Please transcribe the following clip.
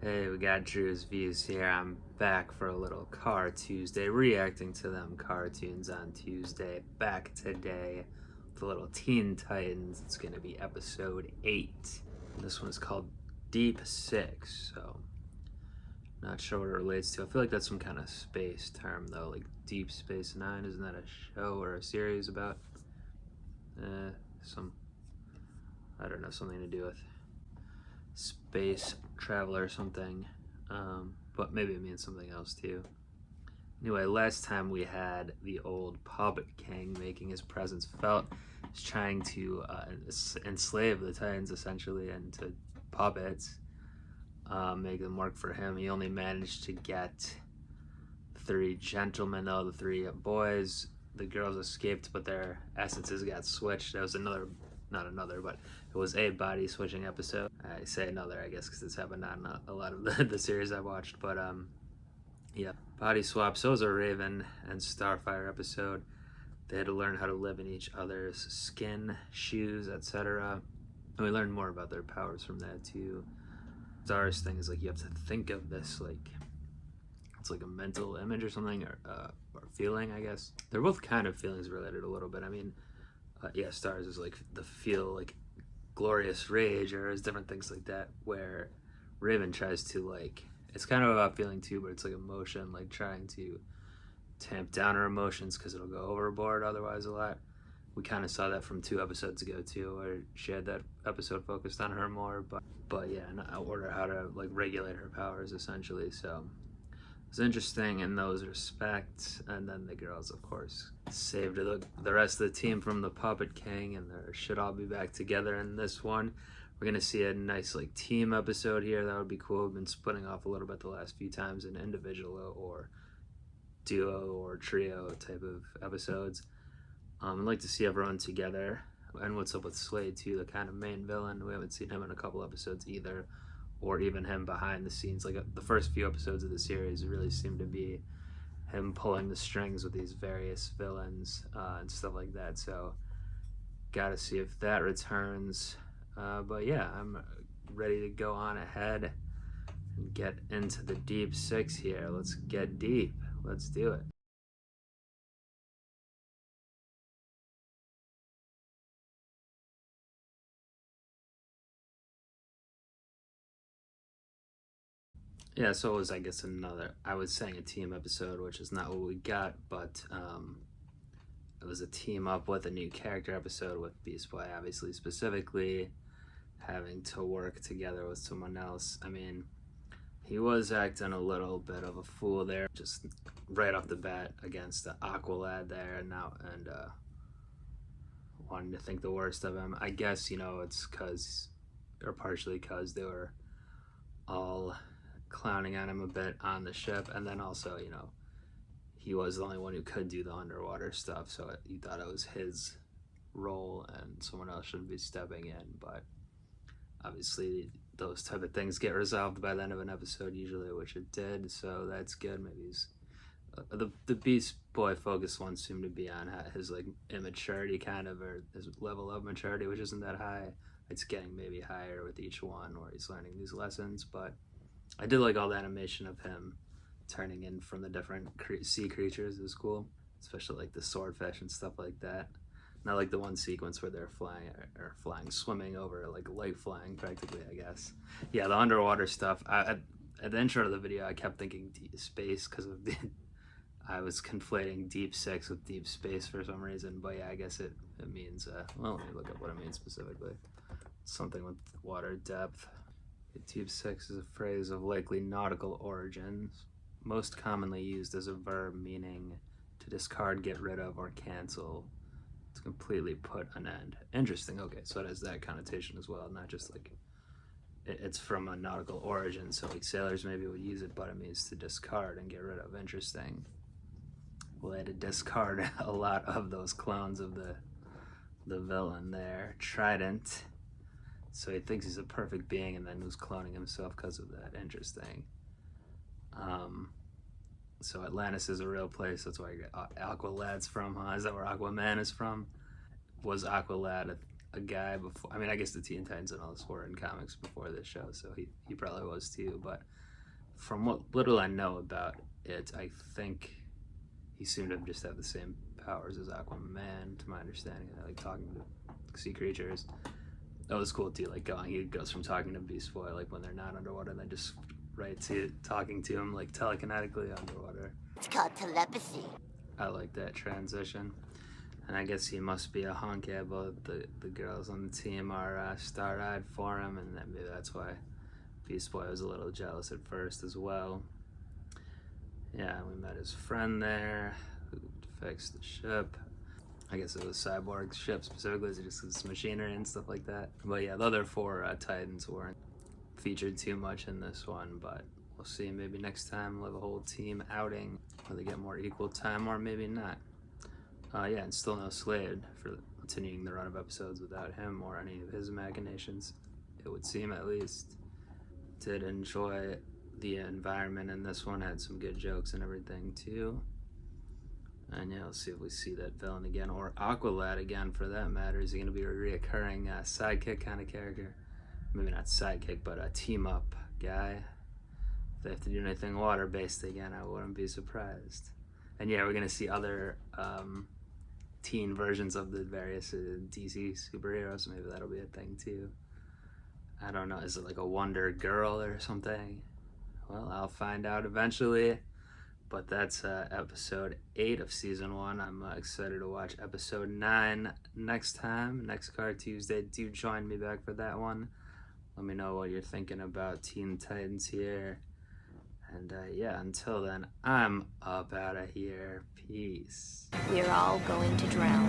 Hey, we got Drewz Viewz here. I'm back for a little Car Tuesday, reacting to them cartoons on Tuesday. Back today with a little Teen Titans. It's going to be episode 8. This one is called Deep Six, so not sure what it relates to. I feel like that's some kind of space term, though, like Deep Space Nine. Isn't that a show or a series about some, I don't know, something to do with space travel or something, but maybe it means something else too. Anyway, last time we had the old puppet king making his presence felt. He's trying to enslave the Titans essentially into puppets, make them work for him. He only managed to get 3 gentlemen, though. The 3 boys, the girls escaped, but their essences got switched. That was but it was a body switching episode. I say another, I guess, because it's happened on a lot of the series I've watched. But yeah, body swap. So was a Raven and Starfire episode. They had to learn how to live in each other's skin, shoes, etc. And we learned more about their powers from that too. Star's thing is like you have to think of this like it's like a mental image or something, or feeling, I guess. They're both kind of feelings related a little bit. I mean, yeah, Stars is like the feel like glorious rage, or is different things like that, where Raven tries to like, it's kind of about feeling too, but it's like emotion, like trying to tamp down her emotions because it'll go overboard otherwise a lot. We kind of saw that from 2 episodes ago too, where she had that episode focused on her more, but yeah, order how to like regulate her powers essentially. So it's interesting in those respects. And then the girls, of course, saved the rest of the team from the Puppet King, and they should all be back together in this one. We're gonna see a nice like team episode here. That would be cool. We've been splitting off a little bit the last few times in individual or duo or trio type of episodes. I'd like to see everyone together. And what's up with Slade too, the kind of main villain. We haven't seen him in a couple episodes either, or even him behind the scenes. Like the first few episodes of the series really seem to be him pulling the strings with these various villains and stuff like that. So gotta see if that returns. But yeah, I'm ready to go on ahead and get into the Deep Six here. Let's get deep. Let's do it. Yeah, so it was, I guess, I was saying a team episode, which is not what we got, but it was a team up with a new character episode with Beast Boy, obviously, specifically having to work together with someone else. I mean, he was acting a little bit of a fool there, just right off the bat against the Aqualad there, and wanting to think the worst of him. I guess, it's because, or partially because they were all clowning on him a bit on the ship, and then also, he was the only one who could do the underwater stuff, so he thought it was his role and someone else should be stepping in. But obviously those type of things get resolved by the end of an episode usually, which it did, so that's good. Maybe he's the Beast Boy focus ones seem to be on his like immaturity kind of, or his level of maturity, which isn't that high. It's getting maybe higher with each one where he's learning these lessons. But I did like all the animation of him turning in from the different sea creatures. It was cool, especially like the swordfish and stuff like that. Not like the one sequence where they're flying, swimming over, like light flying practically, I guess. Yeah, the underwater stuff. At the intro of the video, I kept thinking deep space because of I was conflating Deep Six with Deep Space for some reason. But yeah, I guess it means, well, let me look up what it means specifically. Something with water depth. Deep Six is a phrase of likely nautical origins, most commonly used as a verb meaning to discard, get rid of, or cancel. To completely put an end. Interesting. Okay, so it has that connotation as well, not just like it's from a nautical origin, so like sailors maybe would use it, but it means to discard and get rid of. Interesting. Well, they had to discard a lot of those clones of the villain there, Trident. So he thinks he's a perfect being, and then was cloning himself because of that. Interesting. So Atlantis is a real place. That's where Aqualad's from, huh? Is that where Aquaman is from? Was Aqualad a guy before. I mean, I guess the Teen Titans and all this were in comics before this show, so he probably was too. But from what little I know about it, I think he seemed to just have the same powers as Aquaman, to my understanding. Like talking to sea creatures. That was cool too. Like he goes from talking to Beast Boy like when they're not underwater, and then just right to talking to him like telekinetically underwater. It's called telepathy. I like that transition. And I guess he must be a hunk, yeah, but the girls on the team are star-eyed for him, and maybe that's why Beast Boy was a little jealous at first as well. Yeah, we met his friend there who fixed the ship. I guess it was Cyborg's ship specifically, just his machinery and stuff like that. But yeah, the other four Titans weren't featured too much in this one, but we'll see. Maybe next time we'll have a whole team outing where they get more equal time, or maybe not. Yeah, and still no Slade for continuing the run of episodes without him or any of his machinations, it would seem at least. Did enjoy the environment in this one, had some good jokes and everything too. And yeah, let's see if we see that villain again, or Aqualad again for that matter. Is he going to be a reoccurring sidekick kind of character? Maybe not sidekick, but a team-up guy. If they have to do anything water-based again, I wouldn't be surprised. And yeah, we're going to see other teen versions of the various DC superheroes, so maybe that'll be a thing too. I don't know, is it like a Wonder Girl or something? Well, I'll find out eventually. But that's episode 8 of season 1. I'm excited to watch episode 9 next time, next Card Tuesday. Do join me back for that one. Let me know what you're thinking about Teen Titans here. And yeah, until then, I'm up out of here. Peace. We're all going to drown.